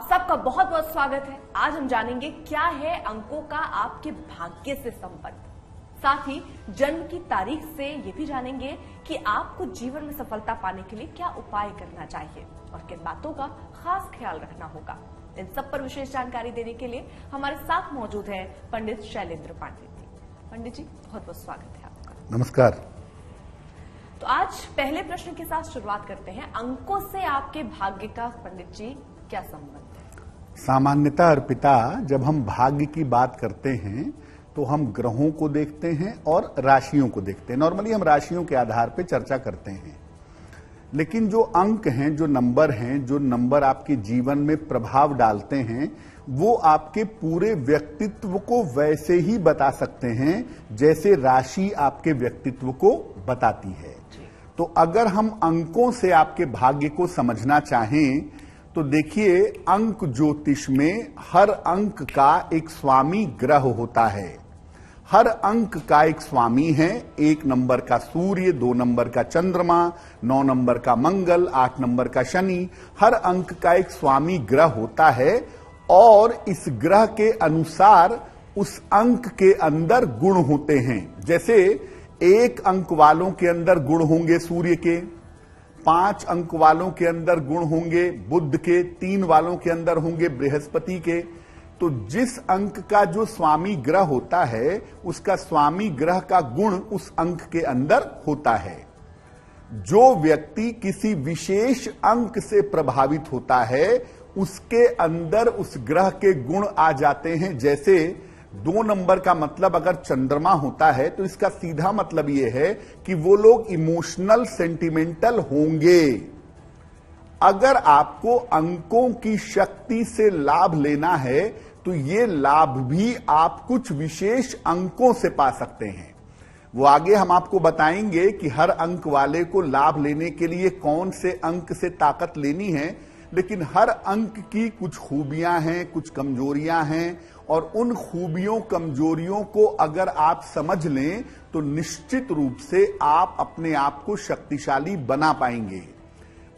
आप सबका बहुत बहुत स्वागत है। आज हम जानेंगे क्या है अंकों का आपके भाग्य से संबंध। साथ ही जन्म की तारीख से ये भी जानेंगे कि आपको जीवन में सफलता पाने के लिए क्या उपाय करना चाहिए और किन बातों का खास ख्याल रखना होगा। इन सब पर विशेष जानकारी देने के लिए हमारे साथ मौजूद है पंडित शैलेंद्र पांडे जी। पंडित जी, बहुत बहुत स्वागत है आपका। नमस्कार। तो आज पहले प्रश्न के साथ शुरुआत करते हैं। अंकों से आपके भाग्य का पंडित जी क्या संबंध है? सामान्यतः अर्पिता, जब हम भाग्य की बात करते हैं तो हम ग्रहों को देखते हैं और राशियों को देखते हैं। नॉर्मली हम राशियों के आधार पर चर्चा करते हैं, लेकिन जो अंक हैं, जो नंबर आपके जीवन में प्रभाव डालते हैं, वो आपके पूरे व्यक्तित्व को वैसे ही बता सकते हैं जैसे राशि आपके व्यक्तित्व को बताती है। तो अगर हम अंकों से आपके भाग्य को समझना चाहें तो देखिए, अंक ज्योतिष में हर अंक का एक स्वामी ग्रह होता है। हर अंक का एक स्वामी है। 1 नंबर का सूर्य, 2 नंबर का चंद्रमा, 9 नंबर का मंगल, 8 नंबर का शनि। हर अंक का एक स्वामी ग्रह होता है और इस ग्रह के अनुसार उस अंक के अंदर गुण होते हैं। जैसे 1 अंक वालों के अंदर गुण होंगे सूर्य के, 5 अंक वालों के अंदर गुण होंगे बुध के, 3 वालों के अंदर होंगे बृहस्पति के। तो जिस अंक का जो स्वामी ग्रह होता है, उसका स्वामी ग्रह का गुण उस अंक के अंदर होता है। जो व्यक्ति किसी विशेष अंक से प्रभावित होता है, उसके अंदर उस ग्रह के गुण आ जाते हैं। जैसे 2 नंबर का मतलब अगर चंद्रमा होता है तो इसका सीधा मतलब यह है कि वो लोग इमोशनल, सेंटिमेंटल होंगे। अगर आपको अंकों की शक्ति से लाभ लेना है तो ये लाभ भी आप कुछ विशेष अंकों से पा सकते हैं। वो आगे हम आपको बताएंगे कि हर अंक वाले को लाभ लेने के लिए कौन से अंक से ताकत लेनी है, लेकिन हर अंक की कुछ खूबियां हैं, कुछ कमजोरियां हैं, और उन खूबियों कमजोरियों को अगर आप समझ लें तो निश्चित रूप से आप अपने आप को शक्तिशाली बना पाएंगे।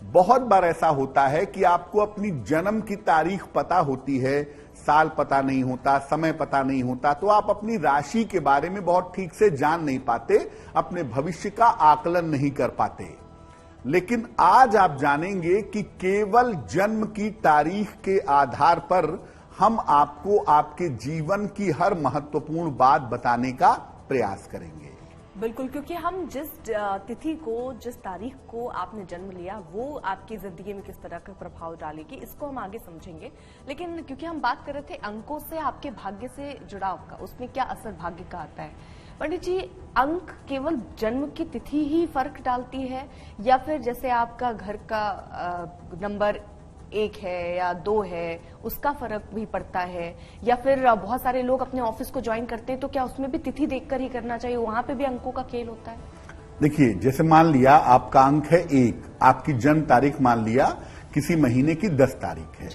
बहुत बार ऐसा होता है कि आपको अपनी जन्म की तारीख पता होती है, साल पता नहीं होता, समय पता नहीं होता, तो आप अपनी राशि के बारे में बहुत ठीक से जान नहीं पाते, अपने भविष्य का आकलन नहीं कर पाते। लेकिन आज आप जानेंगे कि केवल जन्म की तारीख के आधार पर हम आपको आपके जीवन की हर महत्वपूर्ण बात बताने का प्रयास करेंगे। बिल्कुल, क्योंकि हम जिस तिथि को, जिस तारीख को आपने जन्म लिया, वो आपकी जिंदगी में किस तरह का प्रभाव डालेगी, इसको हम आगे समझेंगे। लेकिन क्योंकि हम बात कर रहे थे अंकों से आपके भाग्य से जुड़ाव का, उसमें क्या असर भाग्य का आता है। पंडित जी, अंक केवल जन्म की तिथि ही फर्क डालती है या फिर जैसे आपका घर का नंबर 1 है या 2 है, उसका फर्क भी पड़ता है, या फिर बहुत सारे लोग अपने ऑफिस को ज्वाइन करते हैं तो क्या उसमें भी तिथि देखकर ही करना चाहिए, वहां पे भी अंकों का खेल होता है? देखिए, जैसे मान लिया आपका अंक है 1, आपकी जन्म तारीख मान लिया किसी महीने की 10 तारीख है,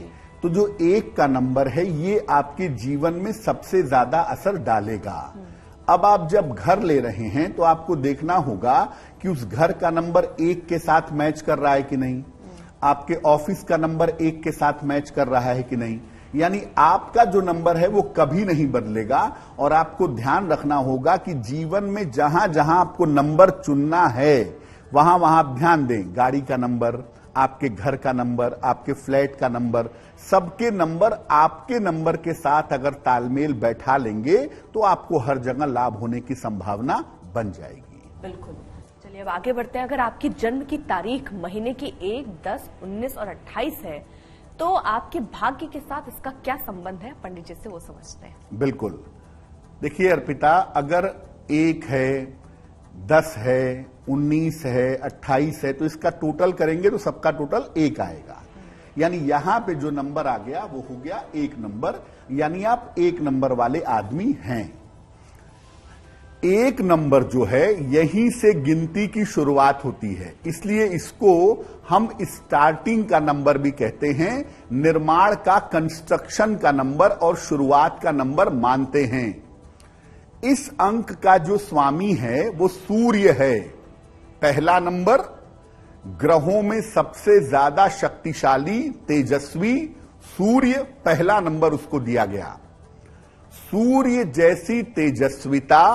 तो जो 1 का नंबर है ये आपके जीवन में सबसे ज्यादा असर डालेगा। अब आप जब घर ले रहे हैं तो आपको देखना होगा कि उस घर का नंबर 1 के साथ मैच कर रहा है कि नहीं, आपके ऑफिस का नंबर 1 के साथ मैच कर रहा है कि नहीं। यानी आपका जो नंबर है वो कभी नहीं बदलेगा। और आपको ध्यान रखना होगा कि जीवन में जहां जहां आपको नंबर चुनना है वहां वहां आप ध्यान दें। गाड़ी का नंबर, आपके घर का नंबर, आपके फ्लैट का नंबर, सबके नंबर आपके नंबर के साथ अगर तालमेल बैठा लेंगे तो आपको हर जगह लाभ होने की संभावना बन जाएगी। बिल्कुल, चलिए अब आगे बढ़ते हैं। अगर आपकी जन्म की तारीख महीने की 1, 10, 19 और 28 है तो आपके भाग्य के साथ इसका क्या संबंध है, पंडित जी से वो समझते हैं। बिल्कुल, देखिए अर्पिता, अगर 1 है, 10 है, 19 है, 28 है तो इसका टोटल करेंगे तो सबका टोटल 1 आएगा। यानी यहां पे जो नंबर आ गया वो हो गया 1 नंबर, यानी आप 1 नंबर वाले आदमी हैं। 1 नंबर जो है यहीं से गिनती की शुरुआत होती है, इसलिए इसको हम स्टार्टिंग का नंबर भी कहते हैं, निर्माण का, कंस्ट्रक्शन का नंबर और शुरुआत का नंबर मानते हैं। इस अंक का जो स्वामी है वो सूर्य है। पहला नंबर, ग्रहों में सबसे ज्यादा शक्तिशाली, तेजस्वी सूर्य पहला नंबर उसको दिया गया। सूर्य जैसी तेजस्विता,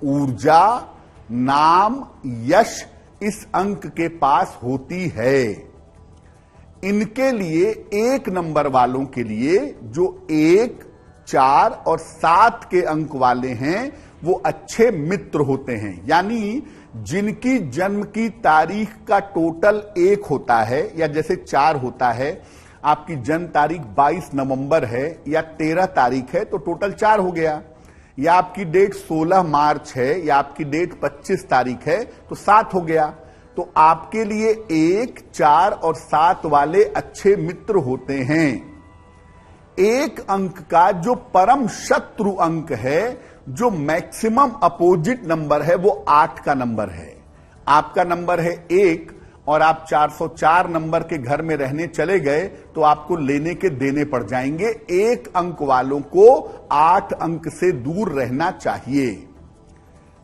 ऊर्जा, नाम, यश इस अंक के पास होती है। इनके लिए 1 नंबर वालों के लिए जो 1, 4 और 7 के अंक वाले हैं वो अच्छे मित्र होते हैं। यानी जिनकी जन्म की तारीख का टोटल 1 होता है या जैसे 4 होता है, आपकी जन्म तारीख 22 नवंबर है या 13 तारीख है तो टोटल 4 हो गया, या आपकी डेट 16 मार्च है या आपकी डेट 25 तारीख है तो 7 हो गया। तो आपके लिए 1, 4 और 7 वाले अच्छे मित्र होते हैं। 1 अंक का जो परम शत्रु अंक है, जो मैक्सिमम अपोजिट नंबर है, वो 8 का नंबर है। आपका नंबर है 1 और आप 404 नंबर के घर में रहने चले गए तो आपको लेने के देने पड़ जाएंगे। 1 अंक वालों को 8 अंक से दूर रहना चाहिए।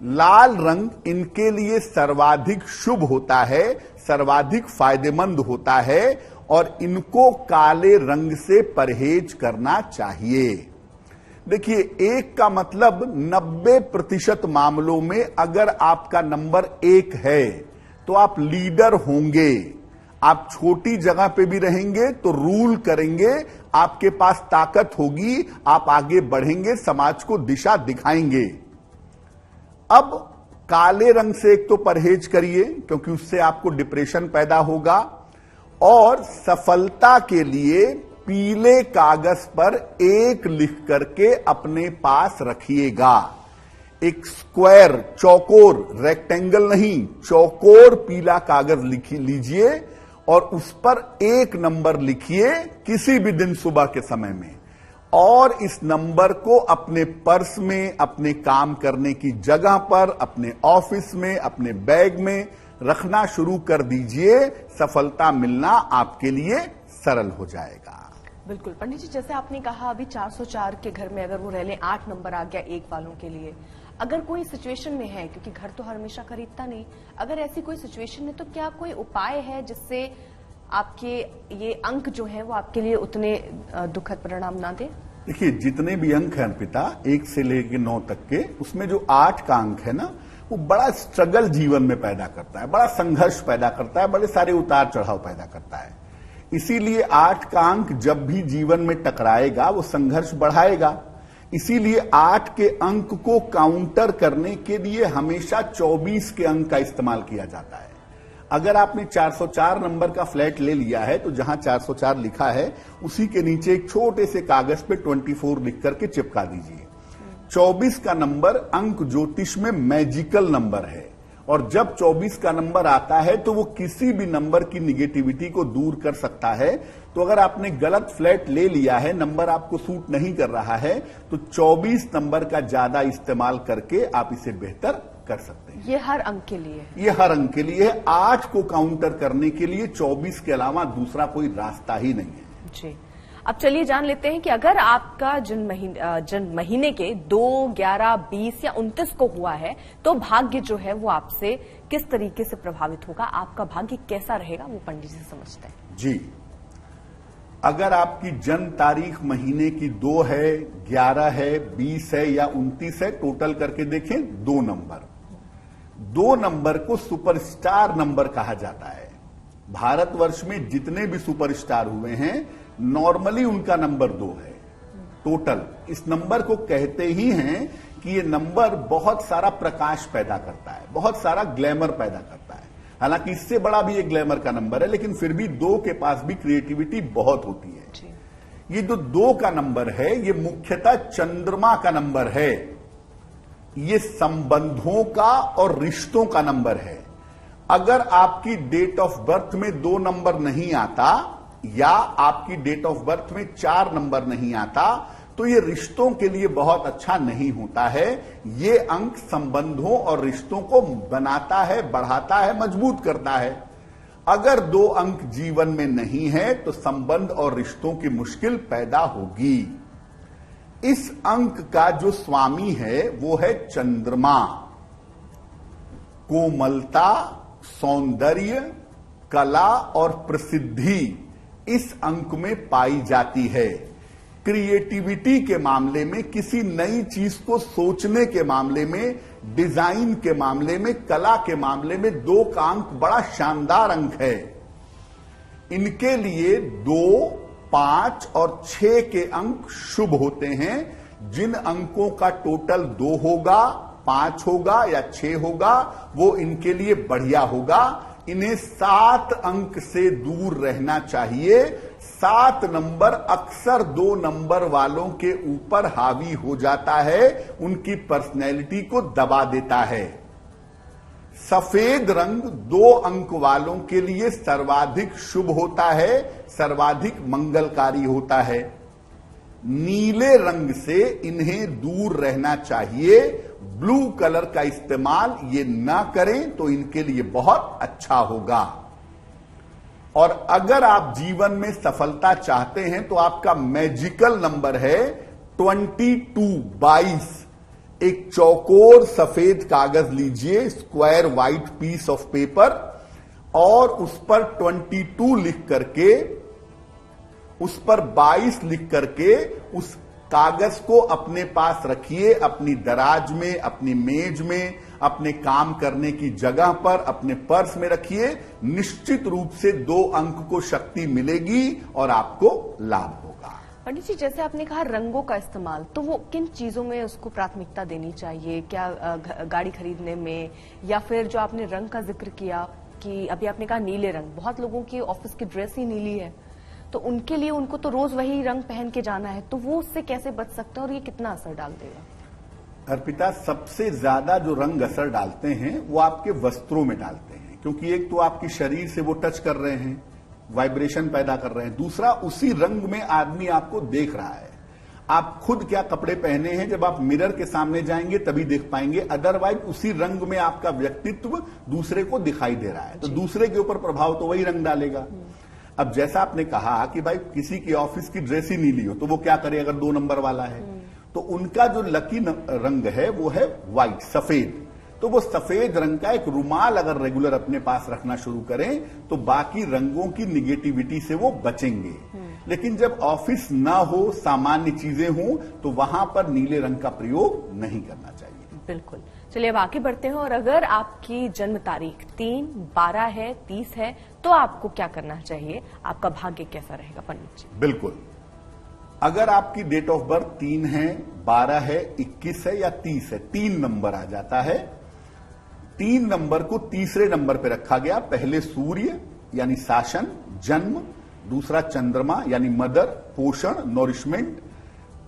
लाल रंग इनके लिए सर्वाधिक शुभ होता है, सर्वाधिक फायदेमंद होता है और इनको काले रंग से परहेज करना चाहिए। देखिए, 1 का मतलब 90% मामलों में अगर आपका नंबर 1 है तो आप लीडर होंगे। आप छोटी जगह पे भी रहेंगे तो रूल करेंगे, आपके पास ताकत होगी, आप आगे बढ़ेंगे, समाज को दिशा दिखाएंगे। अब काले रंग से एक तो परहेज करिए क्योंकि उससे आपको डिप्रेशन पैदा होगा, और सफलता के लिए पीले कागज पर 1 लिख करके अपने पास रखिएगा। एक स्क्वायर, चौकोर, रेक्टेंगल नहीं, चौकोर पीला कागज लिख लीजिए और उस पर 1 नंबर लिखिए किसी भी दिन सुबह के समय में, और इस नंबर को अपने पर्स में, अपने काम करने की जगह पर, अपने ऑफिस में, अपने बैग में रखना शुरू कर दीजिए। सफलता मिलना आपके लिए सरल हो जाएगा। बिल्कुल पंडित जी, जैसे आपने कहा अभी 404 के घर में अगर वो रह लें, 8 नंबर आ गया 1 वालों के लिए, अगर कोई सिचुएशन में है, क्योंकि घर तो हमेशा खरीदता नहीं, अगर ऐसी कोई सिचुएशन है तो क्या कोई उपाय है जिससे आपके ये अंक जो है वो आपके लिए उतने दुखद परिणाम ना दे? देखिए, जितने भी अंक हैं अर्पिता, 1 से लेकर 9 तक के, उसमें जो 8 का अंक है ना, वो बड़ा स्ट्रगल जीवन में पैदा करता है, बड़ा संघर्ष पैदा करता है, बड़े सारे उतार चढ़ाव पैदा करता है। इसीलिए 8 का अंक जब भी जीवन में टकराएगा वो संघर्ष बढ़ाएगा। इसीलिए 8 के अंक को काउंटर करने के लिए हमेशा 24 के अंक का इस्तेमाल किया जाता है। अगर आपने 404 नंबर का फ्लैट ले लिया है तो जहां 404 लिखा है उसी के नीचे एक छोटे से कागज पे 24 लिख करके चिपका दीजिए। 24 का नंबर अंक ज्योतिष में मैजिकल नंबर है, और जब 24 का नंबर आता है तो वो किसी भी नंबर की निगेटिविटी को दूर कर सकता है। तो अगर आपने गलत फ्लैट ले लिया है, नंबर आपको सूट नहीं कर रहा है, तो 24 नंबर का ज्यादा इस्तेमाल करके आप इसे बेहतर कर सकते हैं। ये हर अंक के लिए, ये हर अंक के लिए है। 8 को काउंटर करने के लिए 24 के अलावा दूसरा कोई रास्ता ही नहीं है। जी, अब चलिए जान लेते हैं कि अगर आपका जन्म महीने के 2, 11, 20 या 29 को हुआ है तो भाग्य जो है वो आपसे किस तरीके से प्रभावित होगा, आपका भाग्य कैसा रहेगा, वो पंडित जी समझते हैं। जी, अगर आपकी जन्म तारीख महीने की 2 है, 11 है, 20 है या 29 है, टोटल करके देखें 2 नंबर। 2 नंबर को सुपरस्टार नंबर कहा जाता है। भारतवर्ष में जितने भी सुपरस्टार हुए हैं नॉर्मली उनका नंबर 2 है टोटल। इस नंबर को कहते ही हैं कि ये नंबर बहुत सारा प्रकाश पैदा करता है, बहुत सारा ग्लैमर पैदा करता है। हालांकि इससे बड़ा भी एक ग्लैमर का नंबर है, लेकिन फिर भी 2 के पास भी क्रिएटिविटी बहुत होती है। ये जो 2 का नंबर है ये मुख्यतः चंद्रमा का नंबर है। ये संबंधों का और रिश्तों का नंबर है। अगर आपकी डेट ऑफ बर्थ में 2 नंबर नहीं आता या आपकी डेट ऑफ बर्थ में 4 नंबर नहीं आता तो ये रिश्तों के लिए बहुत अच्छा नहीं होता है। ये अंक संबंधों और रिश्तों को बनाता है, बढ़ाता है, मजबूत करता है। अगर 2 अंक जीवन में नहीं है तो संबंध और रिश्तों की मुश्किल पैदा होगी। इस अंक का जो स्वामी है वो है चंद्रमा। कोमलता, सौंदर्य, कला और प्रसिद्धि, इस अंक में पाई जाती है। क्रिएटिविटी के मामले में, किसी नई चीज को सोचने के मामले में, डिजाइन के मामले में, कला के मामले में 2 का अंक बड़ा शानदार अंक है। इनके लिए 2, 5 और 6 के अंक शुभ होते हैं। जिन अंकों का टोटल 2 होगा, 5 होगा या 6 होगा, वो इनके लिए बढ़िया होगा। इन्हें 7 अंक से दूर रहना चाहिए। 7 नंबर अक्सर 2 नंबर वालों के ऊपर हावी हो जाता है, उनकी पर्सनैलिटी को दबा देता है। सफेद रंग 2 अंक वालों के लिए सर्वाधिक शुभ होता है, सर्वाधिक मंगलकारी होता है। नीले रंग से इन्हें दूर रहना चाहिए। ब्लू कलर का इस्तेमाल ये ना करें तो इनके लिए बहुत अच्छा होगा। और अगर आप जीवन में सफलता चाहते हैं तो आपका मैजिकल नंबर है 22। एक चौकोर सफेद कागज लीजिए, square white piece of paper, और उस पर 22 लिख करके, उस पर 22 लिख करके उस कागज को अपने पास रखिए, अपनी दराज में, अपनी मेज में, अपने काम करने की जगह पर, अपने पर्स में रखिए। निश्चित रूप से 2 अंक को शक्ति मिलेगी और आपको लाभ होगा। पंडित जी, जैसे आपने कहा रंगों का इस्तेमाल, तो वो किन चीजों में उसको प्राथमिकता देनी चाहिए? क्या गाड़ी खरीदने में, या फिर जो आपने रंग का जिक्र किया कि अभी आपने कहा नीले रंग, बहुत लोगों की ऑफिस की ड्रेस ही नीली है, तो उनके लिए उनको तो रोज वही रंग पहन के जाना है, तो वो उससे कैसे बच सकते हैं और ये कितना असर डाल देगा? अर्पिता, सबसे ज्यादा जो रंग असर डालते हैं वो आपके वस्त्रों में डालते हैं, क्योंकि एक तो आपकी शरीर से वो टच कर रहे हैं, वाइब्रेशन पैदा कर रहे हैं। दूसरा, उसी रंग में आदमी आपको देख रहा है। आप खुद क्या कपड़े पहने हैं जब आप मिरर के सामने जाएंगे तभी देख पाएंगे, अदरवाइज उसी रंग में आपका व्यक्तित्व दूसरे को दिखाई दे रहा है, तो दूसरे के ऊपर प्रभाव तो वही रंग डालेगा। अब जैसा आपने कहा कि भाई किसी की ऑफिस की ड्रेस ही नीली हो तो वो क्या करे अगर 2 नंबर वाला है, तो उनका जो लकी रंग है वो है व्हाइट, सफेद। तो वो सफेद रंग का एक रुमाल अगर रेगुलर अपने पास रखना शुरू करें तो बाकी रंगों की निगेटिविटी से वो बचेंगे। लेकिन जब ऑफिस ना हो, सामान्य चीजें हों, तो वहां पर नीले रंग का प्रयोग नहीं करना चाहिए। बिल्कुल। चलिए अब आगे बढ़ते हैं, और अगर आपकी जन्म तारीख 3, 12 है, 30 है, तो आपको क्या करना चाहिए? आपका भाग्य कैसा रहेगा पंडित जी? बिल्कुल, अगर आपकी डेट ऑफ बर्थ 3 है, 12 है, 21 है या 30 है, 3 नंबर आ जाता है। 3 नंबर को तीसरे नंबर पे रखा गया। पहले सूर्य यानी शासन, जन्म, दूसरा चंद्रमा यानी मदर, पोषण, नॉरिशमेंट।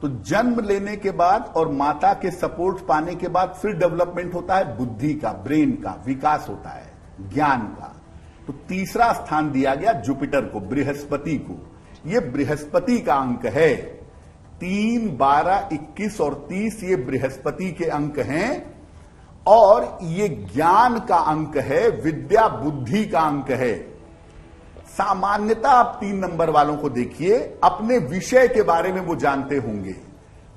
तो जन्म लेने के बाद और माता के सपोर्ट पाने के बाद फिर डेवलपमेंट होता है बुद्धि का, ब्रेन का विकास होता है, ज्ञान का। तो तीसरा स्थान दिया गया जुपिटर को, बृहस्पति को। ये बृहस्पति का अंक है। 3, 12, 21 और 30 ये बृहस्पति के अंक हैं, और ये ज्ञान का अंक है, विद्या बुद्धि का अंक है। सामान्यता आप 3 नंबर वालों को देखिए, अपने विषय के बारे में वो जानते होंगे।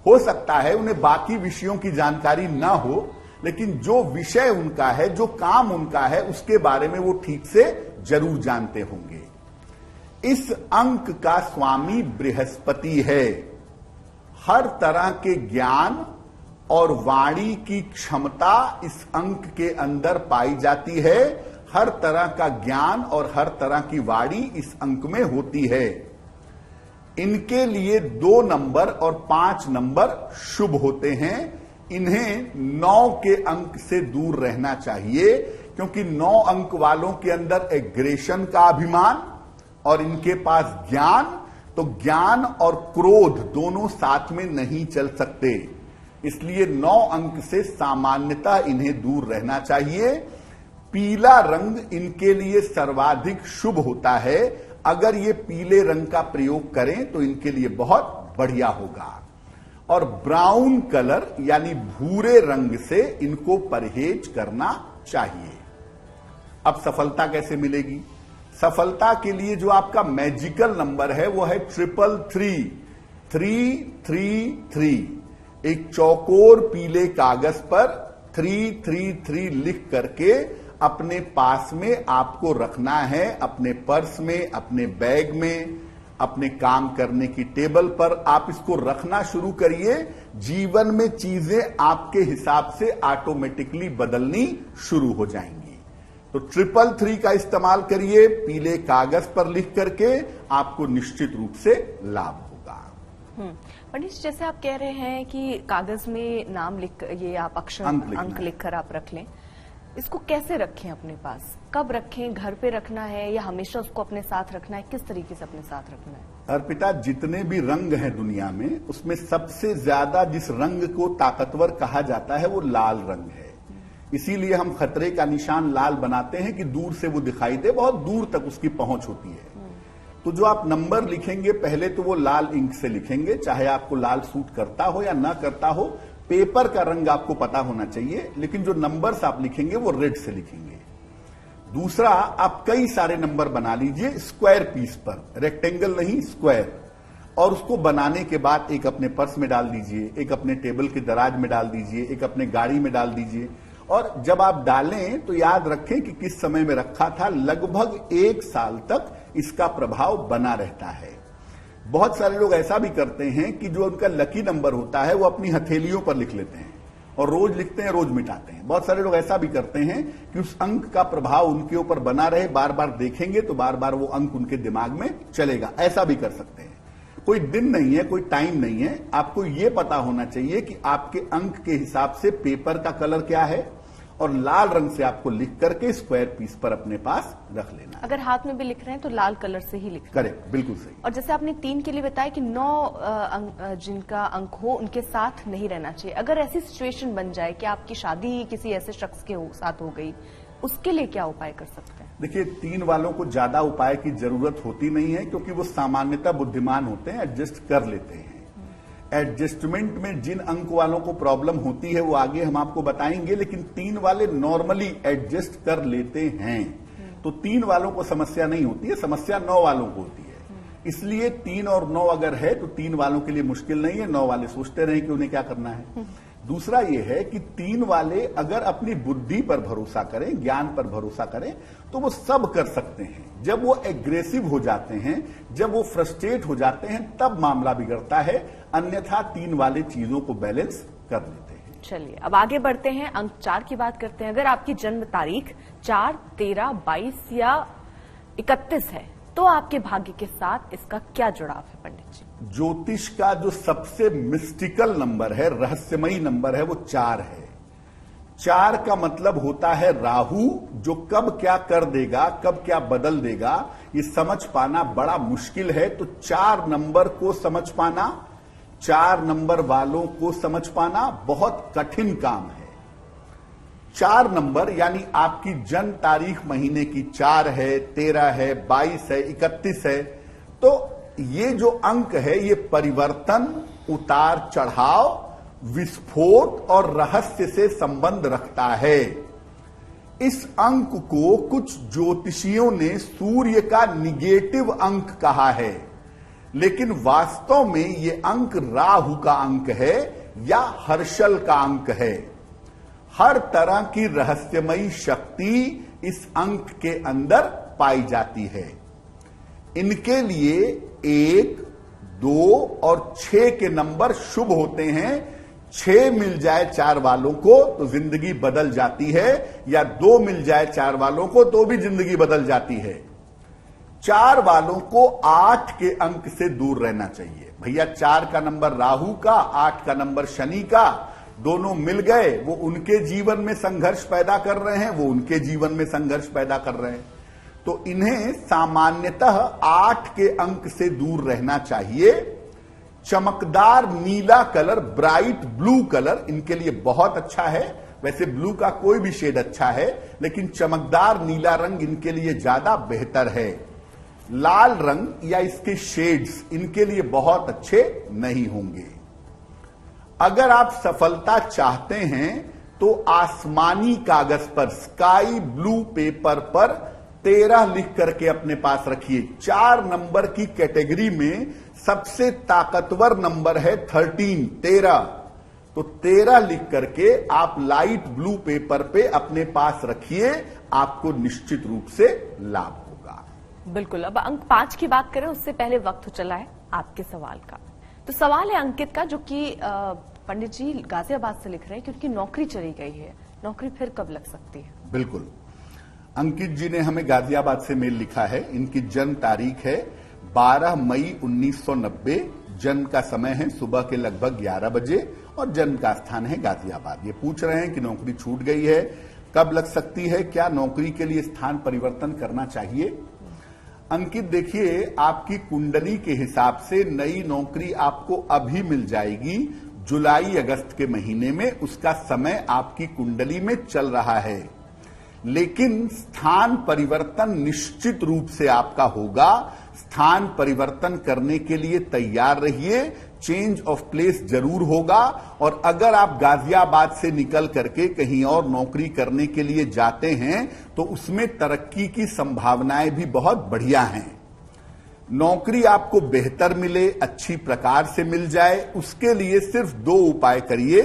हो सकता है उन्हें बाकी विषयों की जानकारी ना हो, लेकिन जो विषय उनका है, जो काम उनका है, उसके बारे में वो ठीक से जरूर जानते होंगे। इस अंक का स्वामी बृहस्पति है। हर तरह के ज्ञान और वाणी की क्षमता इस अंक के अंदर पाई जाती है। हर तरह का ज्ञान और हर तरह की वाणी इस अंक में होती है। इनके लिए 2 नंबर और 5 नंबर शुभ होते हैं। इन्हें 9 के अंक से दूर रहना चाहिए, क्योंकि 9 अंक वालों के अंदर एग्रेशन का अभिमान और इनके पास ज्ञान, तो ज्ञान और क्रोध दोनों साथ में नहीं चल सकते। इसलिए 9 अंक से सामान्यतः इन्हें दूर रहना चाहिए। पीला रंग इनके लिए सर्वाधिक शुभ होता है। अगर ये पीले रंग का प्रयोग करें तो इनके लिए बहुत बढ़िया होगा। और ब्राउन कलर यानी भूरे रंग से इनको परहेज करना चाहिए। अब सफलता कैसे मिलेगी? सफलता के लिए जो आपका मैजिकल नंबर है वो है 333, 333। एक चौकोर पीले कागज पर 333 लिख करके अपने पास में आपको रखना है, अपने पर्स में, अपने बैग में, अपने काम करने की टेबल पर आप इसको रखना शुरू करिए। जीवन में चीजें आपके हिसाब से ऑटोमेटिकली बदलनी शुरू हो जाएंगी। तो 333 का इस्तेमाल करिए, पीले कागज पर लिख करके, आपको निश्चित रूप से लाभ होगा। पंडित जी, जैसे आप कह रहे हैं कि कागज में नाम लिख, ये आप अक्षर अंक लिखकर आप रख लें, इसको कैसे रखें अपने पास, कब रखें, घर पे रखना है या हमेशा उसको अपने साथ रखना है, किस तरीके से अपने साथ रखना है? अर्पिता, जितने भी रंग हैं दुनिया में, उसमें सबसे ज्यादा जिस रंग को ताकतवर कहा जाता है वो लाल रंग है। इसीलिए हम खतरे का निशान लाल बनाते हैं कि दूर से वो दिखाई दे, बहुत दूर तक उसकी पहुंच होती है। तो जो आप नंबर लिखेंगे पहले तो वो लाल इंक से लिखेंगे, चाहे आपको लाल सूट करता हो या ना करता हो, पेपर का रंग आपको पता होना चाहिए, लेकिन जो नंबर्स आप लिखेंगे वो रेड से लिखेंगे। दूसरा, आप कई सारे नंबर बना लीजिए स्क्वायर पीस पर, रेक्टेंगल नहीं स्क्वायर, और उसको बनाने के बाद एक अपने पर्स में डाल दीजिए, एक अपने टेबल के दराज में डाल दीजिए, एक अपने गाड़ी में डाल दीजिए। और जब आप डालें तो याद रखें कि किस समय में रखा था, लगभग 1 साल तक इसका प्रभाव बना रहता है। बहुत सारे लोग ऐसा भी करते हैं कि जो उनका लकी नंबर होता है वो अपनी हथेलियों पर लिख लेते हैं और रोज लिखते हैं, रोज मिटाते हैं। बहुत सारे लोग ऐसा भी करते हैं कि उस अंक का प्रभाव उनके ऊपर बना रहे, बार बार देखेंगे तो बार बार वो अंक उनके दिमाग में चलेगा। ऐसा भी कर सकते हैं। कोई दिन नहीं है, कोई टाइम नहीं है, आपको ये पता होना चाहिए कि आपके अंक के हिसाब से पेपर का कलर क्या है, और लाल रंग से आपको लिख करके स्क्वायर पीस पर अपने पास रख लेना। अगर हाथ में भी लिख रहे हैं तो लाल कलर से ही लिखना। करेक्ट, बिल्कुल सही। और जैसे आपने 3 के लिए बताया कि 9 जिनका अंक हो उनके साथ नहीं रहना चाहिए। अगर ऐसी सिचुएशन बन जाए कि आपकी शादी ही किसी ऐसे शख्स के साथ हो गई, उसके लिए क्या उपाय कर सकते हैं? देखिए, 3 वालों को ज्यादा उपाय की जरूरत होती नहीं है, क्योंकि वो सामान्यतः बुद्धिमान होते हैं, एडजस्ट कर लेते हैं। एडजस्टमेंट में जिन अंक वालों को प्रॉब्लम होती है वो आगे हम आपको बताएंगे, लेकिन 3 वाले नॉर्मली एडजस्ट कर लेते हैं। तो 3 वालों को समस्या नहीं होती है, समस्या 9 वालों को होती है। इसलिए 3 और 9 अगर है तो 3 वालों के लिए मुश्किल नहीं है, 9 वाले सोचते रहे कि उन्हें क्या करना है। दूसरा ये है कि 3 वाले अगर अपनी बुद्धि पर भरोसा करें, ज्ञान पर भरोसा करें, तो वो सब कर सकते हैं। जब वो एग्रेसिव हो जाते हैं, जब वो फ्रस्ट्रेट हो जाते हैं, तब मामला बिगड़ता है। अन्यथा 3 वाले चीजों को बैलेंस कर लेते हैं। चलिए अब आगे बढ़ते हैं, अंक 4 की बात करते हैं। अगर आपकी जन्म तारीख 4, 13, 22 या 31 है तो आपके भाग्य के साथ इसका क्या जुड़ाव है पंडित जी? ज्योतिष का जो सबसे मिस्टिकल नंबर है, रहस्यमयी नंबर है, वो 4 है। 4 का मतलब होता है राहु, जो कब क्या कर देगा, कब क्या बदल देगा, ये समझ पाना बड़ा मुश्किल है। तो 4 नंबर को समझ पाना, 4 नंबर वालों को समझ पाना बहुत कठिन काम है। 4 नंबर यानी आपकी जन्म तारीख महीने की 4 है, 13 है, 22 है, 31 है, तो ये जो अंक है ये परिवर्तन, उतार चढ़ाव, विस्फोट और रहस्य से संबंध रखता है। इस अंक को कुछ ज्योतिषियों ने सूर्य का निगेटिव अंक कहा है, लेकिन वास्तव में ये अंक राहु का अंक है या हर्षल का अंक है। हर तरह की रहस्यमयी शक्ति इस अंक के अंदर पाई जाती है। इनके लिए 1, 2 और 6 के नंबर शुभ होते हैं। 6 मिल जाए 4 वालों को तो जिंदगी बदल जाती है, या 2 मिल जाए 4 वालों को तो भी जिंदगी बदल जाती है। 4 वालों को 8 के अंक से दूर रहना चाहिए। भैया 4 का नंबर राहु का, 8 का नंबर शनि का, दोनों मिल गए, वो उनके जीवन में संघर्ष पैदा कर रहे हैं, वो उनके जीवन में संघर्ष पैदा कर रहे हैं। तो इन्हें सामान्यतः 8 के अंक से दूर रहना चाहिए। चमकदार नीला कलर, ब्राइट ब्लू कलर इनके लिए बहुत अच्छा है। वैसे ब्लू का कोई भी शेड अच्छा है, लेकिन चमकदार नीला रंग इनके लिए ज्यादा बेहतर है। लाल रंग या इसके शेड्स इनके लिए बहुत अच्छे नहीं होंगे। अगर आप सफलता चाहते हैं तो आसमानी कागज पर, स्काई ब्लू पेपर पर 13 लिख करके अपने पास रखिए। 4 नंबर की कैटेगरी में सबसे ताकतवर नंबर है 13। तो 13 लिख करके आप लाइट ब्लू पेपर पे अपने पास रखिए, आपको निश्चित रूप से लाभ होगा। बिल्कुल। अब अंक 5 की बात करें उससे पहले वक्त हो चला है आपके सवाल का। तो सवाल है अंकित का, जो कि पंडित जी गाजियाबाद से लिख रहे हैं कि उनकी नौकरी चली गई है, नौकरी फिर कब लग सकती है? बिल्कुल, अंकित जी ने हमें गाजियाबाद से मेल लिखा है। इनकी जन्म तारीख है 12 मई 1990। जन्म का समय है सुबह के लगभग 11 बजे और जन्म का स्थान है गाजियाबाद। ये पूछ रहे हैं कि नौकरी छूट गई है, कब लग सकती है, क्या नौकरी के लिए स्थान परिवर्तन करना चाहिए? अंकित देखिए, आपकी कुंडली के हिसाब से नई नौकरी आपको अभी मिल जाएगी जुलाई अगस्त के महीने में। उसका समय आपकी कुंडली में चल रहा है, लेकिन स्थान परिवर्तन निश्चित रूप से आपका होगा। स्थान परिवर्तन करने के लिए तैयार रहिए, चेंज ऑफ प्लेस जरूर होगा। और अगर आप गाजियाबाद से निकल करके कहीं और नौकरी करने के लिए जाते हैं तो उसमें तरक्की की संभावनाएं भी बहुत बढ़िया हैं। नौकरी आपको बेहतर मिले, अच्छी प्रकार से मिल जाए, उसके लिए सिर्फ 2 उपाय करिए।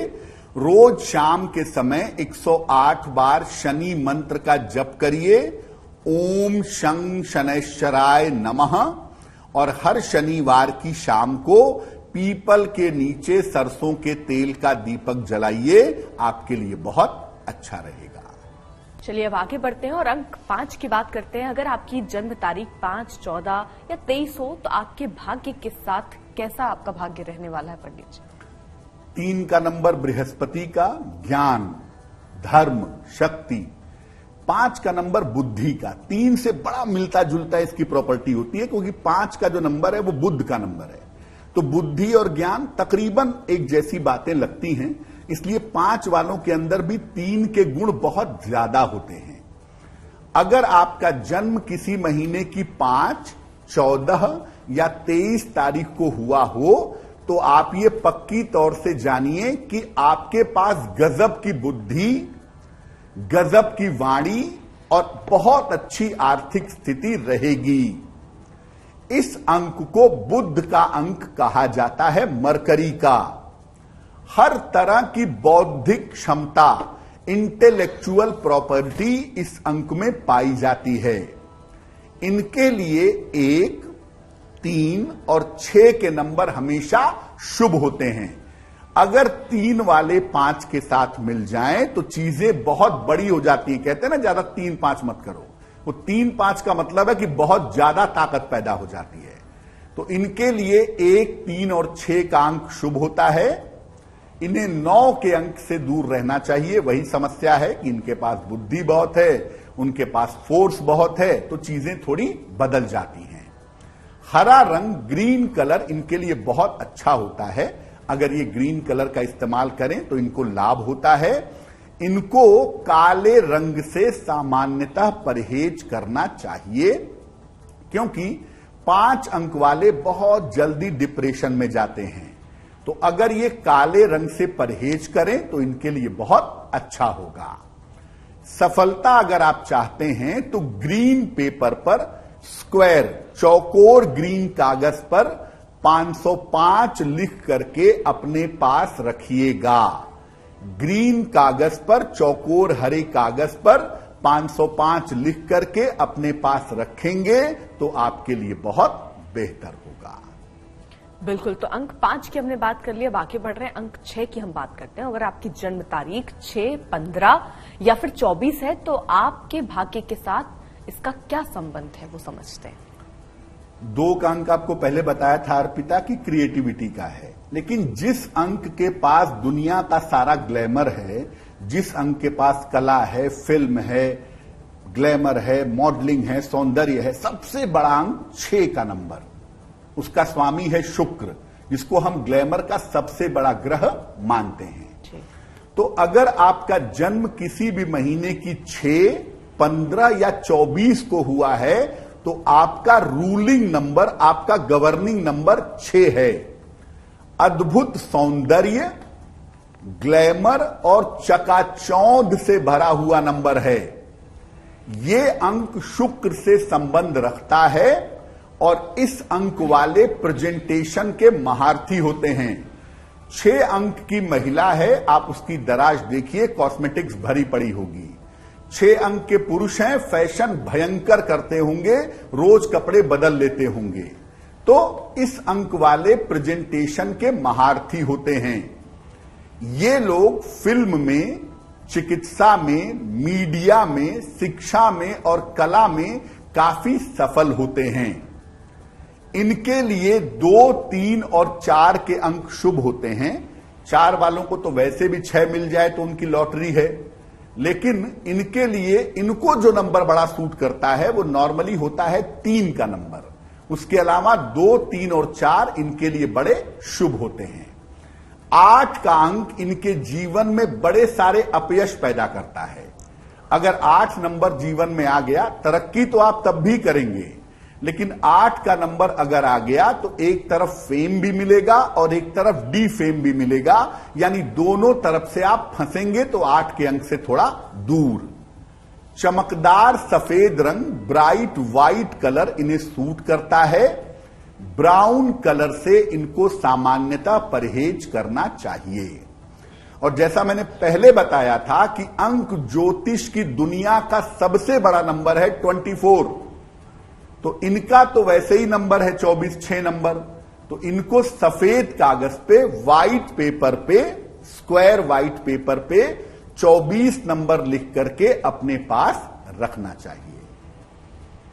रोज शाम के समय 108 बार शनि मंत्र का जप करिए, ओम शं शनैश्चराय नमः। और हर शनिवार की शाम को पीपल के नीचे सरसों के तेल का दीपक जलाइए, आपके लिए बहुत अच्छा रहेगा। चलिए अब आगे बढ़ते हैं और अंक 5 की बात करते हैं। अगर आपकी जन्म तारीख 5, 14 या 23 हो तो आपके भाग्य के साथ कैसा आपका भाग्य रहने वाला है पंडित जी? 3 का नंबर बृहस्पति का, ज्ञान, धर्म, शक्ति। 5 का नंबर बुद्धि का। 3 से बड़ा मिलता जुलता इसकी प्रॉपर्टी होती है, क्योंकि 5 का जो नंबर है वो बुध का नंबर है। तो बुद्धि और ज्ञान तकरीबन एक जैसी बातें लगती हैं, इसलिए 5 वालों के अंदर भी 3 के गुण बहुत ज्यादा होते हैं। अगर आपका जन्म किसी महीने की 5, 14 या 23 तारीख को हुआ हो तो आप ये पक्की तौर से जानिए कि आपके पास गजब की बुद्धि, गजब की वाणी और बहुत अच्छी आर्थिक स्थिति रहेगी। इस अंक को बुध का अंक कहा जाता है, मरकरी का। हर तरह की बौद्धिक क्षमता, इंटेलेक्चुअल प्रॉपर्टी इस अंक में पाई जाती है। इनके लिए 1, 3 और 6 के नंबर हमेशा शुभ होते हैं। अगर 3 वाले 5 के साथ मिल जाएं तो चीजें बहुत बड़ी हो जाती हैं। कहते हैं ना, ज्यादा 3-5 मत करो। वो 3-5 का मतलब है कि बहुत ज्यादा ताकत पैदा हो जाती है। तो इनके लिए 1, 3 और 6 का अंक शुभ होता है। इन्हें 9 के अंक से दूर रहना चाहिए। वही समस्या है कि इनके पास बुद्धि बहुत है, उनके पास फोर्स बहुत है, तो चीजें थोड़ी बदल जाती हैं। हरा रंग, ग्रीन कलर इनके लिए बहुत अच्छा होता है। अगर ये ग्रीन कलर का इस्तेमाल करें तो इनको लाभ होता है। इनको काले रंग से सामान्यतः परहेज करना चाहिए, क्योंकि 5 अंक वाले बहुत जल्दी डिप्रेशन में जाते हैं। तो अगर ये काले रंग से परहेज करें तो इनके लिए बहुत अच्छा होगा। सफलता अगर आप चाहते हैं तो ग्रीन पेपर पर, स्क्वायर चौकोर ग्रीन कागज पर 505 लिख करके अपने पास रखिएगा। ग्रीन कागज पर, चौकोर हरे कागज पर 505 लिख करके अपने पास रखेंगे तो आपके लिए बहुत बेहतर होगा। बिल्कुल। तो अंक 5 की हमने बात कर ली, अब आगे बढ़ रहे हैं अंक 6 की हम बात करते हैं। अगर आपकी जन्म तारीख 6, 15 या फिर 24 है तो आपके भाग्य के साथ इसका क्या संबंध है वो समझते हैं। 2 का अंक आपको पहले बताया था अर्पिता की क्रिएटिविटी का है, लेकिन जिस अंक के पास दुनिया का सारा ग्लैमर है, जिस अंक के पास कला है, फिल्म है, ग्लैमर है, मॉडलिंग है, सौंदर्य है, सबसे बड़ा अंक 6 का नंबर। उसका स्वामी है शुक्र, जिसको हम ग्लैमर का सबसे बड़ा ग्रह मानते हैं। तो अगर आपका जन्म किसी भी महीने की 6, 15 या 24 को हुआ है तो आपका रूलिंग नंबर, आपका गवर्निंग नंबर 6 है। अद्भुत सौंदर्य, ग्लैमर और चकाचौंध से भरा हुआ नंबर है। ये अंक शुक्र से संबंध रखता है और इस अंक वाले प्रेजेंटेशन के महारथी होते हैं। 6 अंक की महिला है, आप उसकी दराज देखिए, कॉस्मेटिक्स भरी पड़ी होगी। 6 अंक के पुरुष हैं, फैशन भयंकर करते होंगे, रोज कपड़े बदल लेते होंगे। तो इस अंक वाले प्रेजेंटेशन के महारथी होते हैं। ये लोग फिल्म में, चिकित्सा में, मीडिया में, शिक्षा में और कला में काफी सफल होते हैं। इनके लिए 2, 3 और 4 के अंक शुभ होते हैं। 4 वालों को तो वैसे भी 6 मिल जाए तो उनकी लॉटरी है, लेकिन इनके लिए इनको जो नंबर बड़ा सूट करता है वो नॉर्मली होता है 3 का नंबर। उसके अलावा 2, 3 और 4 इनके लिए बड़े शुभ होते हैं। 8 का अंक इनके जीवन में बड़े सारे अपयश पैदा करता है। अगर 8 नंबर जीवन में आ गया, तरक्की तो आप तब भी करेंगे, लेकिन 8 का नंबर अगर आ गया तो एक तरफ फेम भी मिलेगा और एक तरफ डी फेम भी मिलेगा, यानी दोनों तरफ से आप फंसेंगे तो 8 के अंक से थोड़ा दूर। चमकदार सफेद रंग, ब्राइट व्हाइट कलर इन्हें सूट करता है। ब्राउन कलर से इनको सामान्यतः परहेज करना चाहिए। और जैसा मैंने पहले बताया था कि अंक ज्योतिष की दुनिया का सबसे बड़ा नंबर है 24, तो इनका तो वैसे ही नंबर है 24, 6 नंबर। तो इनको सफेद कागज पे, व्हाइट पेपर पे, स्क्वायर व्हाइट पेपर पे 24 नंबर लिख करके अपने पास रखना चाहिए।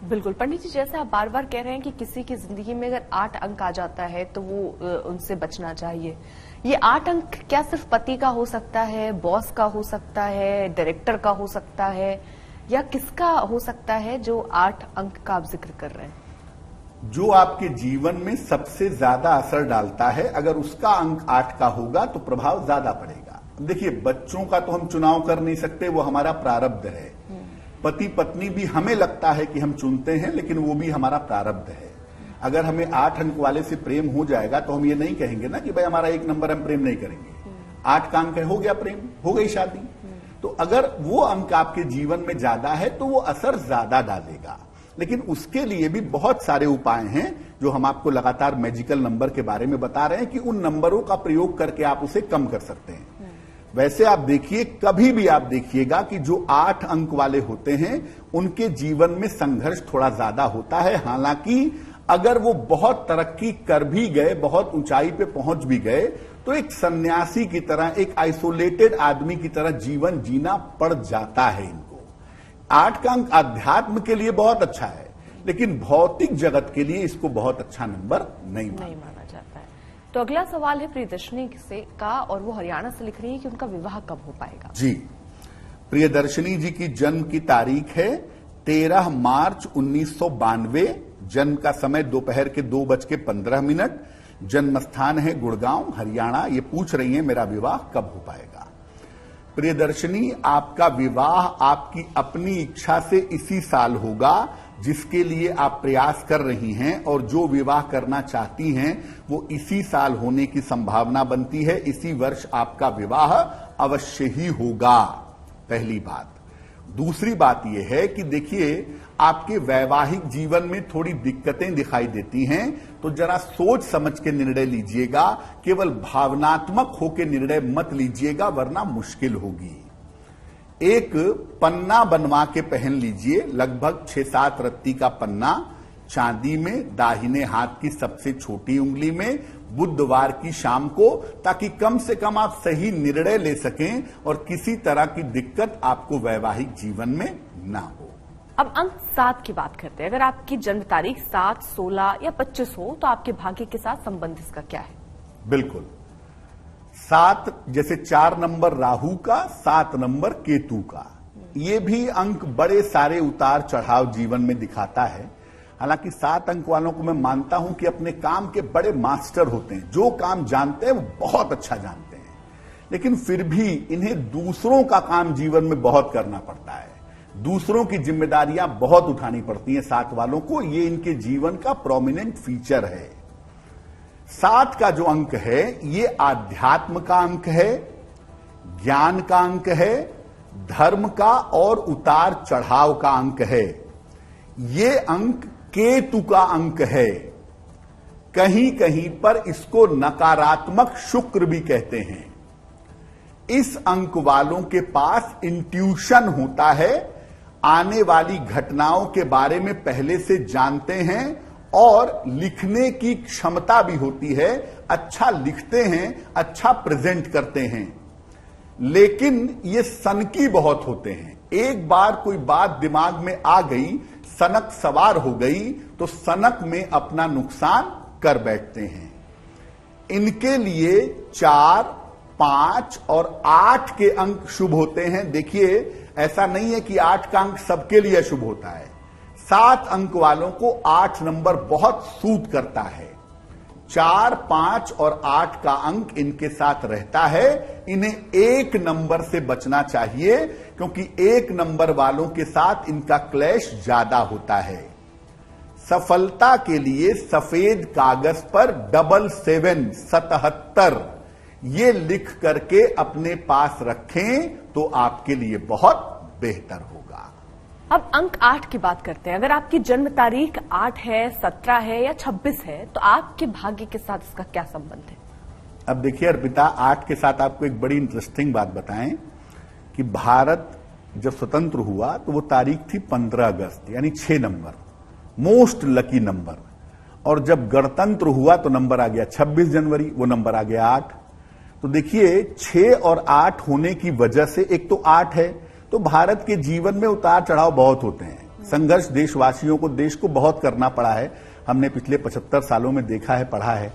बिल्कुल पंडित जी, जैसे आप बार बार कह रहे हैं कि किसी की जिंदगी में अगर 8 अंक आ जाता है तो वो उनसे बचना चाहिए। ये 8 अंक क्या सिर्फ पति का हो सकता है, बॉस का हो सकता है, डायरेक्टर का हो सकता है, या किसका हो सकता है जो 8 अंक का आप जिक्र कर रहे हैं? जो आपके जीवन में सबसे ज्यादा असर डालता है, अगर उसका अंक 8 का होगा तो प्रभाव ज्यादा पड़ेगा। देखिए, बच्चों का तो हम चुनाव कर नहीं सकते, वो हमारा प्रारब्ध है। पति पत्नी भी हमें लगता है कि हम चुनते हैं, लेकिन वो भी हमारा प्रारब्ध है। अगर हमें 8 अंक वाले से प्रेम हो जाएगा तो हम ये नहीं कहेंगे ना कि भाई हमारा 1 नंबर, हम प्रेम नहीं करेंगे। 8 का अंक है, हो गया प्रेम, हो गई शादी। तो अगर वो अंक आपके जीवन में ज्यादा है तो वो असर ज्यादा डालेगा। लेकिन उसके लिए भी बहुत सारे उपाय हैं जो हम आपको लगातार मैजिकल नंबर के बारे में बता रहे हैं कि उन नंबरों का प्रयोग करके आप उसे कम कर सकते हैं। वैसे आप देखिए, कभी भी आप देखिएगा कि जो 8 अंक वाले होते हैं उनके जीवन में संघर्ष थोड़ा ज्यादा होता है। हालांकि अगर वो बहुत तरक्की कर भी गए, बहुत ऊंचाई पे पहुंच भी गए, तो एक सन्यासी की तरह, एक आइसोलेटेड आदमी की तरह जीवन जीना पड़ जाता है इनको। 8 का अंक आध्यात्म के लिए बहुत अच्छा है, लेकिन भौतिक जगत के लिए इसको बहुत अच्छा नंबर नहीं माना जाता है। तो अगला सवाल है प्रियदर्शनी से का, और वो हरियाणा से लिख रही है कि उनका विवाह कब हो पाएगा। जी, प्रियदर्शनी जी की जन्म की तारीख है 13 मार्च 1992। जन्म का समय दोपहर के 2:15। जन्म स्थान है गुड़गांव, हरियाणा। ये पूछ रही हैं मेरा विवाह कब हो पाएगा। प्रियदर्शनी, आपका विवाह आपकी अपनी इच्छा से इसी साल होगा जिसके लिए आप प्रयास कर रही हैं, और जो विवाह करना चाहती हैं वो इसी साल होने की संभावना बनती है। इसी वर्ष आपका विवाह अवश्य ही होगा, पहली बात। दूसरी बात यह है कि देखिए, आपके वैवाहिक जीवन में थोड़ी दिक्कतें दिखाई देती हैं, तो जरा सोच समझ के निर्णय लीजिएगा। केवल भावनात्मक होकर निर्णय मत लीजिएगा, वरना मुश्किल होगी। एक पन्ना बनवा के पहन लीजिए, लगभग 6-7 रत्ती का पन्ना, चांदी में, दाहिने हाथ की सबसे छोटी उंगली में, बुधवार की शाम को, ताकि कम से कम आप सही निर्णय ले सकें और किसी तरह की दिक्कत आपको वैवाहिक जीवन में ना हो। अब अंक 7 की बात करते हैं। अगर आपकी जन्म तारीख 7, 16 या 25 हो तो आपके भाग्य के साथ संबंध इसका क्या है? बिल्कुल 7, जैसे 4 नंबर राहु का, 7 नंबर केतु का। ये भी अंक बड़े सारे उतार चढ़ाव जीवन में दिखाता है। हालांकि 7 अंक वालों को मैं मानता हूं कि अपने काम के बड़े मास्टर होते हैं, जो काम जानते हैं वो बहुत अच्छा जानते हैं, लेकिन फिर भी इन्हें दूसरों का काम जीवन में बहुत करना पड़ता है, दूसरों की जिम्मेदारियां बहुत उठानी पड़ती हैं 7 वालों को। ये इनके जीवन का प्रोमिनेंट फीचर है। 7 का जो अंक है ये आध्यात्म का अंक है, ज्ञान का अंक है, धर्म का और उतार चढ़ाव का अंक है। ये अंक केतु का अंक है। कहीं कहीं पर इसको नकारात्मक शुक्र भी कहते हैं। इस अंक वालों के पास इंट्यूशन होता है, आने वाली घटनाओं के बारे में पहले से जानते हैं और लिखने की क्षमता भी होती है, अच्छा लिखते हैं, अच्छा प्रेजेंट करते हैं। लेकिन ये सनकी बहुत होते हैं। एक बार कोई बात दिमाग में आ गई, सनक सवार हो गई, तो सनक में अपना नुकसान कर बैठते हैं। इनके लिए 4, 5 और 8 के अंक शुभ होते हैं। देखिए, ऐसा नहीं है कि 8 का अंक सबके लिए शुभ होता है। 7 अंक वालों को 8 नंबर बहुत सूट करता है। 4, 5 और 8 का अंक इनके साथ रहता है। इन्हें 1 नंबर से बचना चाहिए, क्योंकि 1 नंबर वालों के साथ इनका क्लैश ज्यादा होता है। सफलता के लिए सफेद कागज पर 77 77 ये लिख करके अपने पास रखें तो आपके लिए बहुत बेहतर होगा। अब अंक 8 की बात करते हैं। अगर आपकी जन्म तारीख 8 है, 17 है या 26 है, तो आपके भाग्य के साथ इसका क्या संबंध है? अब देखिए अर्पिता, 8 के साथ आपको एक बड़ी इंटरेस्टिंग बात बताएं कि भारत जब स्वतंत्र हुआ तो वो तारीख थी 15 अगस्त, यानी 6 नंबर, मोस्ट लकी नंबर। और जब गणतंत्र हुआ तो नंबर आ गया 26 जनवरी, वो नंबर आ गया 8। तो देखिए 6 और 8 होने की वजह से, एक तो 8 है, तो भारत के जीवन में उतार चढ़ाव बहुत होते हैं। संघर्ष देशवासियों को, देश को बहुत करना पड़ा है। हमने पिछले 75 सालों में देखा है, पढ़ा है।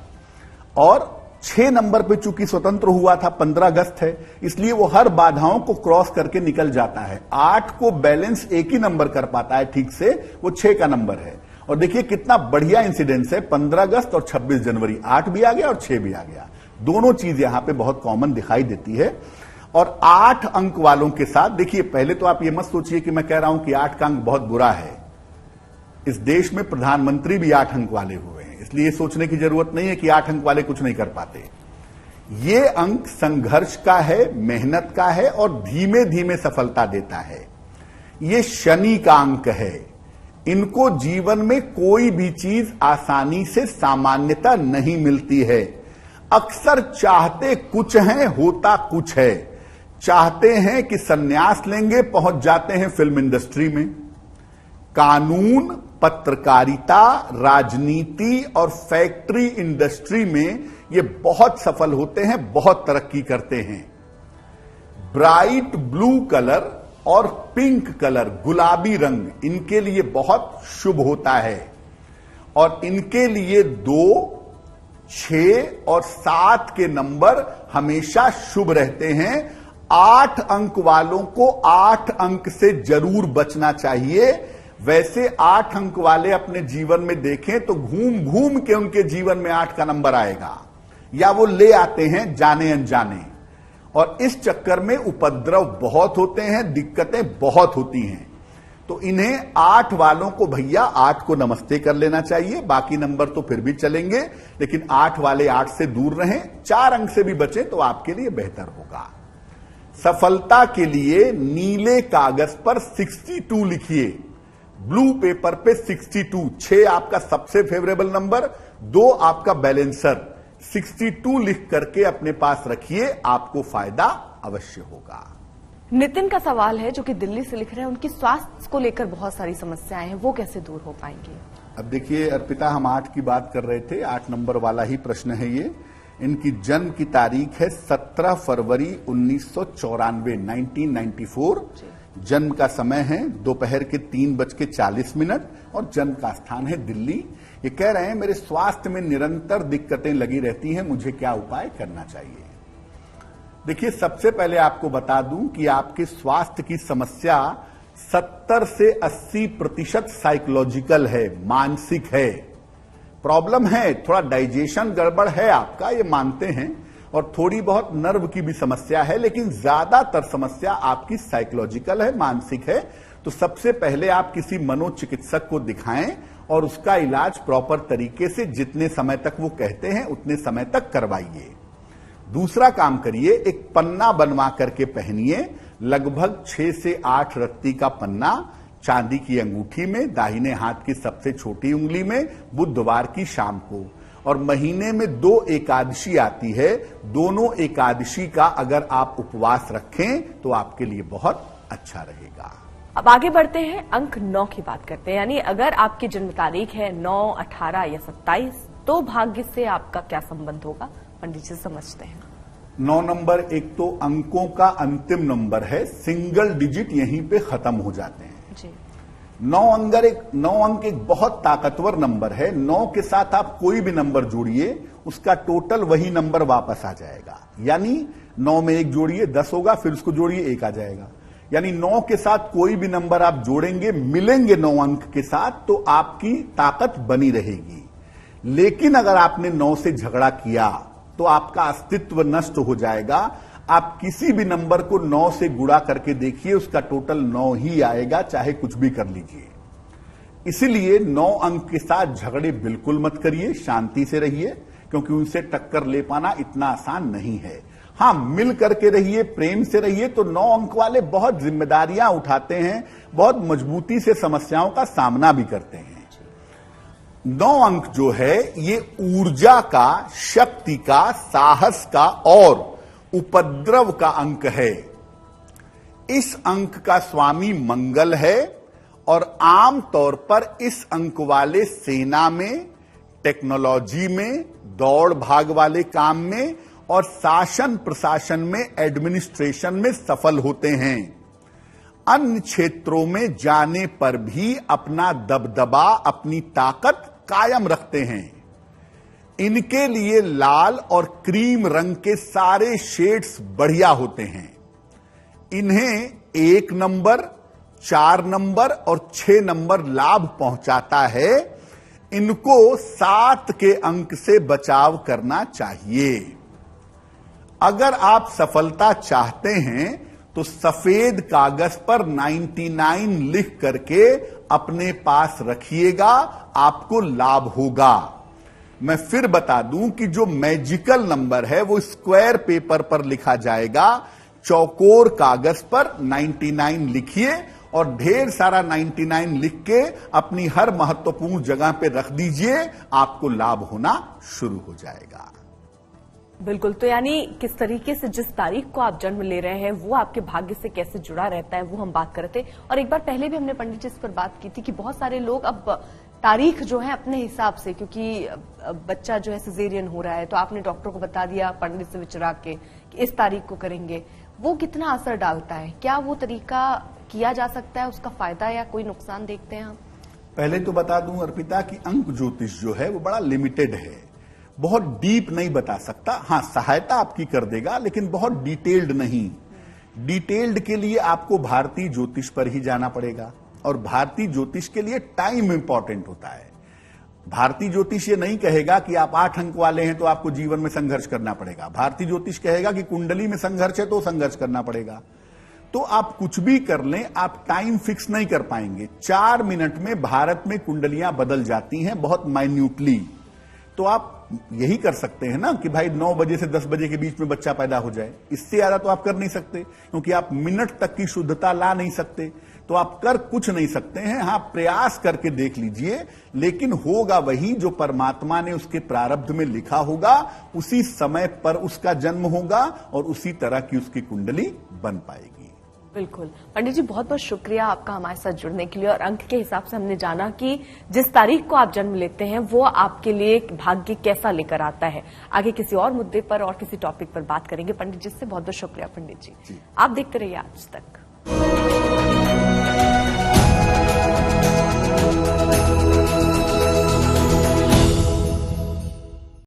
और 6 नंबर पे चूंकि स्वतंत्र हुआ था, 15 अगस्त है, इसलिए वो हर बाधाओं को क्रॉस करके निकल जाता है। 8 को बैलेंस एक ही नंबर कर पाता है ठीक से, वो 6 का नंबर है। और देखिए कितना बढ़िया इंसिडेंस है, 15 अगस्त और 26 जनवरी, 8 भी आ गया और 6 भी आ गया। दोनों चीज यहां पे बहुत कॉमन दिखाई देती है। और 8 अंक वालों के साथ, देखिए पहले तो आप ये मत सोचिए कि मैं कह रहा हूं कि 8 का अंक बहुत बुरा है। इस देश में प्रधानमंत्री भी 8 अंक वाले हुए हैं, इसलिए सोचने की जरूरत नहीं है कि 8 अंक वाले कुछ नहीं कर पाते। ये अंक संघर्ष का है, मेहनत का है और धीमे धीमे सफलता देता है। ये शनि का अंक है। इनको जीवन में कोई भी चीज आसानी से सामान्यता नहीं मिलती है। अक्सर चाहते कुछ हैं, होता कुछ है। चाहते हैं कि संन्यास लेंगे, पहुंच जाते हैं फिल्म इंडस्ट्री में। कानून, पत्रकारिता, राजनीति और फैक्ट्री इंडस्ट्री में ये बहुत सफल होते हैं, बहुत तरक्की करते हैं। ब्राइट ब्लू कलर और पिंक कलर, गुलाबी रंग, इनके लिए बहुत शुभ होता है। और इनके लिए 2, 6 और 7 के नंबर हमेशा शुभ रहते हैं। 8 अंक वालों को 8 अंक से जरूर बचना चाहिए। वैसे 8 अंक वाले अपने जीवन में देखें तो घूम घूम के उनके जीवन में 8 का नंबर आएगा, या वो ले आते हैं जाने अनजाने। और इस चक्कर में उपद्रव बहुत होते हैं, दिक्कतें बहुत होती हैं। तो इन्हें 8 वालों को भैया 8 को नमस्ते कर लेना चाहिए। बाकी नंबर तो फिर भी चलेंगे, लेकिन 8 वाले 8 से दूर रहें। 4 अंक से भी बचें तो आपके लिए बेहतर होगा। सफलता के लिए नीले कागज पर 62 लिखिए, ब्लू पेपर पे 62। 6 आपका सबसे फेवरेबल नंबर, 2 आपका बैलेंसर। 62 लिख करके अपने पास रखिए, आपको फायदा अवश्य होगा। नितिन का सवाल है, जो कि दिल्ली से लिख रहे हैं। उनकी स्वास्थ्य को लेकर बहुत सारी समस्याएं हैं, वो कैसे दूर हो पाएंगी? अब देखिए अर्पिता, हम 8 की बात कर रहे थे, 8 नंबर वाला ही प्रश्न है ये। इनकी जन्म की तारीख है 17 फरवरी 1994, 1994। जन्म का समय है दोपहर के 3:40 और जन्म का स्थान है दिल्ली। ये कह रहे हैं मेरे स्वास्थ्य में निरंतर दिक्कतें लगी रहती हैं, मुझे क्या उपाय करना चाहिए? देखिए, सबसे पहले आपको बता दूं कि आपके स्वास्थ्य की समस्या 70 से 80% साइकोलॉजिकल है, मानसिक है। प्रॉब्लम है, थोड़ा डाइजेशन गड़बड़ है आपका, ये मानते हैं, और थोड़ी बहुत नर्व की भी समस्या है, लेकिन ज्यादातर समस्या आपकी साइकोलॉजिकल है, मानसिक है। तो सबसे पहले आप किसी मनोचिकित्सक को दिखाएं और उसका इलाज प्रॉपर तरीके से, जितने समय तक वो कहते हैं उतने समय तक करवाइए। दूसरा काम करिए, एक पन्ना बनवा करके पहनिए, लगभग 6 से 8 रत्ती का पन्ना, चांदी की अंगूठी में, दाहिने हाथ की सबसे छोटी उंगली में, बुधवार की शाम को। और महीने में 2 एकादशी आती है। दोनों एकादशी का अगर आप उपवास रखें तो आपके लिए बहुत अच्छा रहेगा। अब आगे बढ़ते हैं, अंक 9 की बात करते हैं। यानी अगर आपकी जन्म तारीख है 9, 18 या 27 तो भाग्य से आपका क्या संबंध होगा, पंडित जी समझते हैं। 9 नंबर एक तो अंकों का अंतिम नंबर है, सिंगल डिजिट यहीं पे खत्म हो जाते हैं जी। 9 अंक एक बहुत ताकतवर नंबर है। 9 के साथ आप कोई भी नंबर जोड़िए, उसका टोटल वही नंबर वापस आ जाएगा। यानी 9 में 1 जोड़िए 10 होगा, फिर उसको जोड़िए 1 आ जाएगा। यानी 9 के साथ कोई भी नंबर आप जोड़ेंगे, मिलेंगे 9 अंक के साथ, तो आपकी ताकत बनी रहेगी। लेकिन अगर आपने 9 से झगड़ा किया तो आपका अस्तित्व नष्ट हो जाएगा। आप किसी भी नंबर को 9 से गुणा करके देखिए, उसका टोटल 9 ही आएगा, चाहे कुछ भी कर लीजिए। इसलिए 9 अंक के साथ झगड़े बिल्कुल मत करिए, शांति से रहिए, क्योंकि उनसे टक्कर ले पाना इतना आसान नहीं है। हां, मिल करके रहिए, प्रेम से रहिए, तो 9 अंक वाले बहुत जिम्मेदारियां उठाते हैं, बहुत मजबूती से समस्याओं का सामना भी करते हैं। 9 अंक जो है ये ऊर्जा का, शक्ति का, साहस का और उपद्रव का अंक है। इस अंक का स्वामी मंगल है और आम तौर पर इस अंक वाले सेना में, टेक्नोलॉजी में, दौड़ भाग वाले काम में और शासन प्रशासन में, एडमिनिस्ट्रेशन में सफल होते हैं। अन्य क्षेत्रों में जाने पर भी अपना दबदबा, अपनी ताकत कायम रखते हैं। इनके लिए लाल और क्रीम रंग के सारे शेड्स बढ़िया होते हैं। इन्हें 1 नंबर, 4 नंबर और 6 नंबर लाभ पहुंचाता है। इनको 7 के अंक से बचाव करना चाहिए। अगर आप सफलता चाहते हैं तो सफेद कागज पर 99 लिख करके अपने पास रखिएगा, आपको लाभ होगा। मैं फिर बता दूं कि जो मैजिकल नंबर है वो स्क्वायर पेपर पर लिखा जाएगा। चौकोर कागज पर 99 लिखिए और ढेर सारा 99 लिख के अपनी हर महत्वपूर्ण जगह पे रख दीजिए, आपको लाभ होना शुरू हो जाएगा। बिल्कुल, तो यानी किस तरीके से जिस तारीख को आप जन्म ले रहे हैं वो आपके भाग्य से कैसे जुड़ा रहता है वो हम बात कर रहे थे। और एक बार पहले भी हमने पंडित जी इस पर बात की थी कि बहुत सारे लोग अब तारीख जो है अपने हिसाब से, क्योंकि बच्चा जो है सिजेरियन हो रहा है तो आपने डॉक्टर को बता दिया पंडित से विचार के कि इस तारीख को करेंगे, वो कितना असर डालता है? क्या वो तरीका किया जा सकता है, उसका फायदा या कोई नुकसान देखते हैं हम? पहले तो बता दूं अर्पिता कि अंक ज्योतिष जो है वो बड़ा लिमिटेड है, बहुत डीप नहीं बता सकता। हां, सहायता आपकी कर देगा लेकिन बहुत डिटेल्ड नहीं। डिटेल्ड के लिए आपको भारतीय ज्योतिष पर ही जाना पड़ेगा और भारतीय ज्योतिष के लिए टाइम इंपॉर्टेंट होता है। भारतीय ज्योतिष ये नहीं कहेगा कि आप 8 अंक वाले हैं तो आपको जीवन में संघर्ष करना पड़ेगा। भारतीय ज्योतिष कहेगा कि कुंडली में संघर्ष है तो संघर्ष करना पड़ेगा। तो आप कुछ भी कर लें, आप टाइम फिक्स नहीं कर पाएंगे। 4 मिनट में भारत में कुंडलियां बदल जाती हैं, बहुत माइन्यूटली। तो आप यही कर सकते हैं ना कि भाई 9 बजे से 10 बजे के बीच में बच्चा पैदा हो जाए। इससे ज्यादा तो आप कर नहीं सकते, क्योंकि आप मिनट तक की शुद्धता ला नहीं सकते। तो आप कर कुछ नहीं सकते हैं। हाँ, प्रयास करके देख लीजिए, लेकिन होगा वही जो परमात्मा ने उसके प्रारब्ध में लिखा होगा। उसी समय पर उसका जन्म होगा और उसी तरह की उसकी कुंडली बन पाएगी। बिल्कुल पंडित जी, बहुत बहुत शुक्रिया आपका हमारे साथ जुड़ने के लिए। और अंक के हिसाब से हमने जाना कि जिस तारीख को आप जन्म लेते हैं वो आपके लिए भाग्य कैसा लेकर आता है। आगे किसी और मुद्दे पर और किसी टॉपिक पर बात करेंगे। पंडित जी से बहुत बहुत शुक्रिया पंडित जी। आप देखते रहिए आज तक।